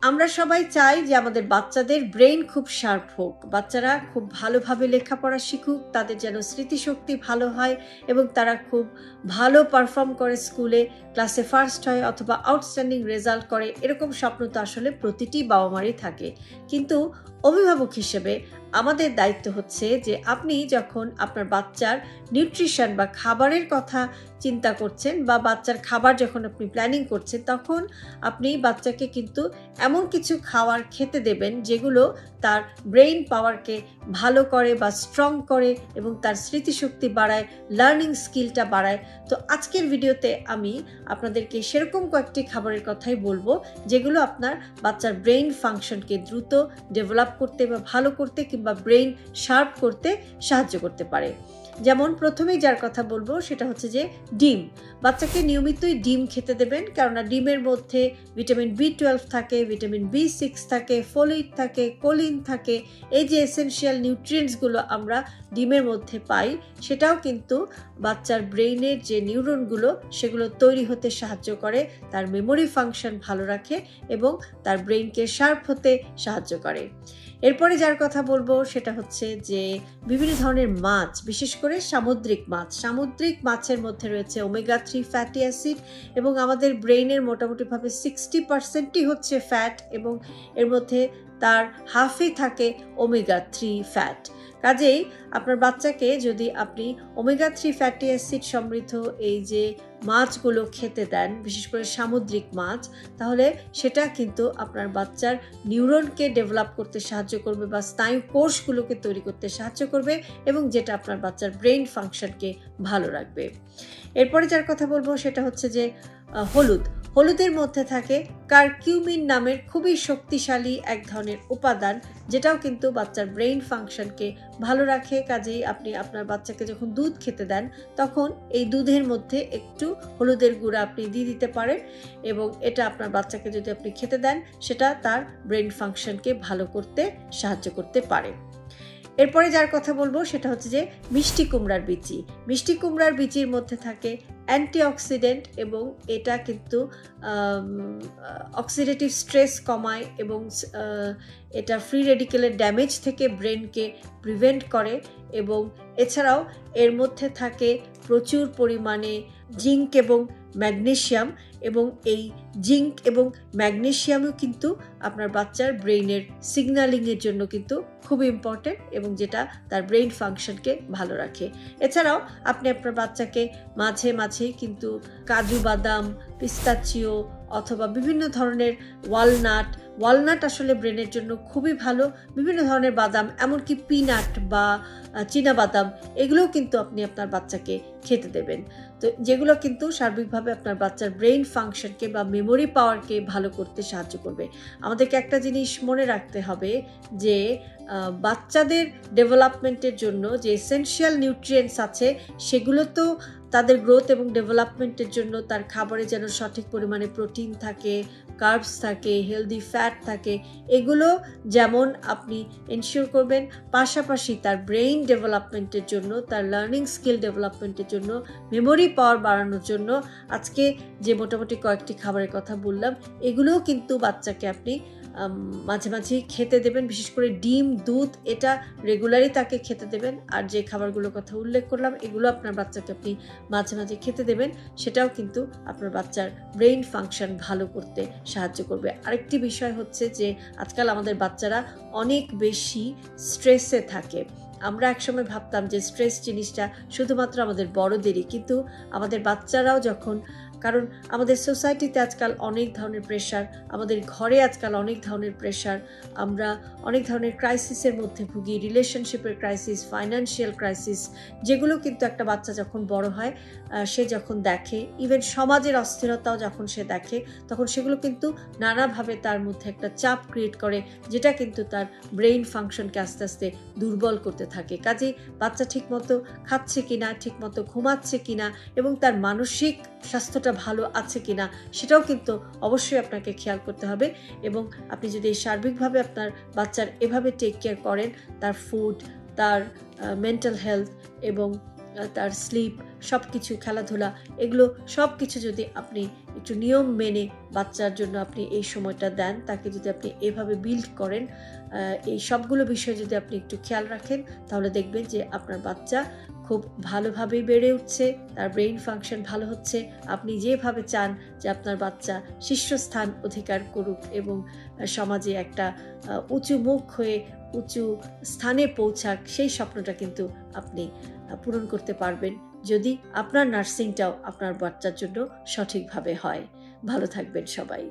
আমরা সবাই চাই যে আমাদের বাচ্চাদের ব্রেইন খুব শার্প হোক, বাচ্চারা খুব ভালোভাবে লেখাপড়া শিখুক, তাদের যেন স্মৃতিশক্তি ভালো হয় এবং তারা খুব ভালো পারফর্ম করে স্কুলে, ক্লাসে ফার্স্ট হয় অথবা আউটস্ট্যান্ডিং রেজাল্ট করে। এরকম স্বপ্ন তো আসলে প্রতিটি বাবা মারই থাকে, কিন্তু অভিভাবক হিসেবে আমাদের দায়িত্ব হচ্ছে যে আপনি যখন আপনার বাচ্চার নিউট্রিশন বা খাবারের কথা চিন্তা করছেন বা বাচ্চার খাবার যখন আপনি প্ল্যানিং করছেন, তখন আপনি বাচ্চাকে কিন্তু এমন কিছু খাবার খেতে দেবেন যেগুলো তার ব্রেইন পাওয়ারকে ভালো করে বা স্ট্রং করে এবং তার স্মৃতিশক্তি বাড়ায়, লার্নিং স্কিলটা বাড়ায়। তো আজকের ভিডিওতে আমি আপনাদেরকে সেরকম কয়েকটি খাবারের কথাই বলবো যেগুলো আপনার বাচ্চার ব্রেইন ফাংশনকে দ্রুত ডেভেলপ করতে বা ভালো করতে কিংবা ব্রেইন শার্প করতে সাহায্য করতে পারে। যেমন প্রথমেই যার কথা বলবো সেটা হচ্ছে যে ডিম। বাচ্চাকে নিয়মিতই ডিম খেতে দেবেন, কেননা ডিমের মধ্যে ভিটামিন B12 থাকে, ভিটামিন B6 থাকে, ফোলেট থাকে, কোলিন থাকে। এই যে এসেনশিয়াল নিউট্রিয়েন্টসগুলো আমরা ডিমের মধ্যে পাই, সেটাও কিন্তু বাচ্চার ব্রেইনের যে নিউরনগুলো সেগুলো তৈরি হতে সাহায্য করে, তার মেমোরি ফাংশন ভালো রাখে এবং তার ব্রেইনকে শার্প হতে সাহায্য করে। এরপরে যার কথা বলবো সেটা হচ্ছে যে বিভিন্ন ধরনের মাছ, বিশেষ করে সামুদ্রিক মাছ। সামুদ্রিক মাছের মধ্যে রয়েছে ওমেগা-3 ফ্যাটি অ্যাসিড এবং আমাদের ব্রেইনের মোটামুটিভাবে 60%ই হচ্ছে ফ্যাট এবং এর মধ্যে তার হাফই থাকে ওমেগা-3 ফ্যাট। কাজেই আপনার বাচ্চাকে যদি আপনি ওমেগা-3 ফ্যাটি অ্যাসিড সমৃদ্ধ এই যে মাছগুলো খেতে দেন, বিশেষ করে সামুদ্রিক মাছ, তাহলে সেটা কিন্তু আপনার বাচ্চার নিউরনকে ডেভেলপ করতে সাহায্য করবে বা স্নায়ু কোষগুলোকে তৈরি করতে সাহায্য করবে এবং যেটা আপনার বাচ্চার ব্রেইন ফাংশনকে ভালো রাখবে। এরপরে যার কথা বলবো সেটা হচ্ছে যে হলুদের মধ্যে থাকে কারকিউমিন নামের খুবই শক্তিশালী এক ধরনের উপাদান, যেটাও কিন্তু বাচ্চার ব্রেইন ফাংশনকে ভালো রাখে। কাজেই আপনি আপনার বাচ্চাকে যখন দুধ খেতে দেন, তখন এই দুধের মধ্যে একটু হলুদের গুঁড়া আপনি দিয়ে দিতে পারেন এবং এটা আপনার বাচ্চাকে যদি আপনি খেতে দেন, সেটা তার ব্রেইন ফাংশনকে ভালো করতে সাহায্য করতে পারে। এরপরে যার কথা বলবো সেটা হচ্ছে যে মিষ্টি কুমড়ার বিচি। মিষ্টি কুমড়ার বিচির মধ্যে থাকে অ্যান্টিঅক্সিডেন্ট এবং এটা কিন্তু অক্সিডেটিভ স্ট্রেস কমায় এবং এটা ফ্রি রেডিকেলের ড্যামেজ থেকে ব্রেনকে প্রিভেন্ট করে এবং এছাড়াও এর মধ্যে থাকে প্রচুর পরিমাণে জিঙ্ক এবং ম্যাগনেশিয়াম এবং এই জিঙ্ক এবং ম্যাগনেশিয়ামও কিন্তু আপনার বাচ্চার ব্রেইনের সিগন্যালিংয়ের জন্য কিন্তু খুব ইম্পর্টেন্ট এবং যেটা তার ব্রেইন ফাংশনকে ভালো রাখে। এছাড়াও আপনি আপনার বাচ্চাকে মাঝে মাঝেই কিন্তু কাজু বাদাম, পিস্তাচিও অথবা বিভিন্ন ধরনের ওয়ালনাট আসলে ব্রেনের জন্য খুবই ভালো। বিভিন্ন ধরনের বাদাম, এমনকি পিনাট বা চীনা বাদাম, এগুলোও কিন্তু আপনি আপনার বাচ্চাকে খেতে দেবেন। তো যেগুলো কিন্তু সার্বিকভাবে আপনার বাচ্চার ব্রেইন ফাংশনকে বা মেমোরি পাওয়ারকে ভালো করতে সাহায্য করবে। আমাদেরকে একটা জিনিস মনে রাখতে হবে যে বাচ্চাদের ডেভেলপমেন্টের জন্য যে এসেনশিয়াল নিউট্রিয়েন্টস আছে, সেগুলো তো তাদের গ্রোথ এবং ডেভেলপমেন্টের জন্য তার খাবারে যেন সঠিক পরিমাণে প্রোটিন থাকে, কার্বস থাকে, হেলদি ফ্যাট থাকে, এগুলো যেমন আপনি এনশিওর করবেন, পাশাপাশি তার ব্রেইন ডেভেলপমেন্টের জন্য, তার লার্নিং স্কিল ডেভেলপমেন্টের জন্য, মেমোরি পাওয়ার বাড়ানোর জন্য আজকে যে মোটামুটি কয়েকটি খাবারের কথা বললাম, এগুলোও কিন্তু বাচ্চাকে আপনি মাঝে মাঝে খেতে দেবেন। বিশেষ করে ডিম, দুধ, এটা রেগুলারই তাকে খেতে দেবেন। আর যে খাবারগুলোর কথা উল্লেখ করলাম, এগুলো আপনার বাচ্চাকে আপনি মাঝে মাঝে খেতে দেবেন, সেটাও কিন্তু আপনার বাচ্চার ব্রেইন ফাংশন ভালো করতে সাহায্য করবে। আরেকটি বিষয় হচ্ছে যে আজকাল আমাদের বাচ্চারা অনেক বেশি স্ট্রেসে থাকে। আমরা একসময় ভাবতাম যে স্ট্রেস জিনিসটা শুধুমাত্র আমাদের বড়দেরই, কিন্তু আমাদের বাচ্চারাও যখন, কারণ আমাদের সোসাইটিতে আজকাল অনেক ধরনের প্রেশার, আমাদের ঘরে আজকাল অনেক ধরনের প্রেশার, আমরা অনেক ধরনের ক্রাইসিসের মধ্যে ভুগি, রিলেশনশিপের ক্রাইসিস, ফাইন্যান্সিয়াল ক্রাইসিস, যেগুলো কিন্তু একটা বাচ্চা যখন বড় হয় সে যখন দেখে, ইভেন সমাজের অস্থিরতাও যখন সে দেখে, তখন সেগুলো কিন্তু নানাভাবে তার মধ্যে একটা চাপ ক্রিয়েট করে, যেটা কিন্তু তার ব্রেইন ফাংশনকে আস্তে আস্তে দুর্বল করতে থাকে। কাজেই বাচ্চা ঠিকমতো খাচ্ছে কিনা, ঠিকমতো ঘুমাচ্ছে কিনা এবং তার মানসিক স্বাস্থ্যটা ভালো আছে কিনা, সেটাও কিন্তু অবশ্যই আপনাকে খেয়াল করতে হবে। এবং আপনি যদি সার্বিকভাবে আপনার বাচ্চার এভাবে টেক কেয়ার করেন, তার ফুড, তার মেন্টাল হেলথ এবং তার স্লিপ, সব কিছু, খেলাধুলা, এগুলো সব কিছু যদি আপনি একটু নিয়ম মেনে বাচ্চার জন্য আপনি এই সময়টা দেন, তাকে যদি আপনি এভাবে বিল্ড করেন, এই সবগুলো বিষয় যদি আপনি একটু খেয়াল রাখেন, তাহলে দেখবেন যে আপনার বাচ্চা খুব ভালোভাবেই বেড়ে উঠছে, তার ব্রেইন ফাংশন ভালো হচ্ছে। আপনি যেভাবে চান যে আপনার বাচ্চা শীর্ষস্থান অধিকার করুক এবং সমাজে একটা উঁচু মুখ হয়ে উঁচু স্থানে পৌঁছাক, সেই স্বপ্নটা কিন্তু আপনি পূরণ করতে পারবেন যদি আপনার নার্সিংটাও আপনার বাচ্চার জন্য সঠিকভাবে হয়। ভালো থাকবেন সবাই।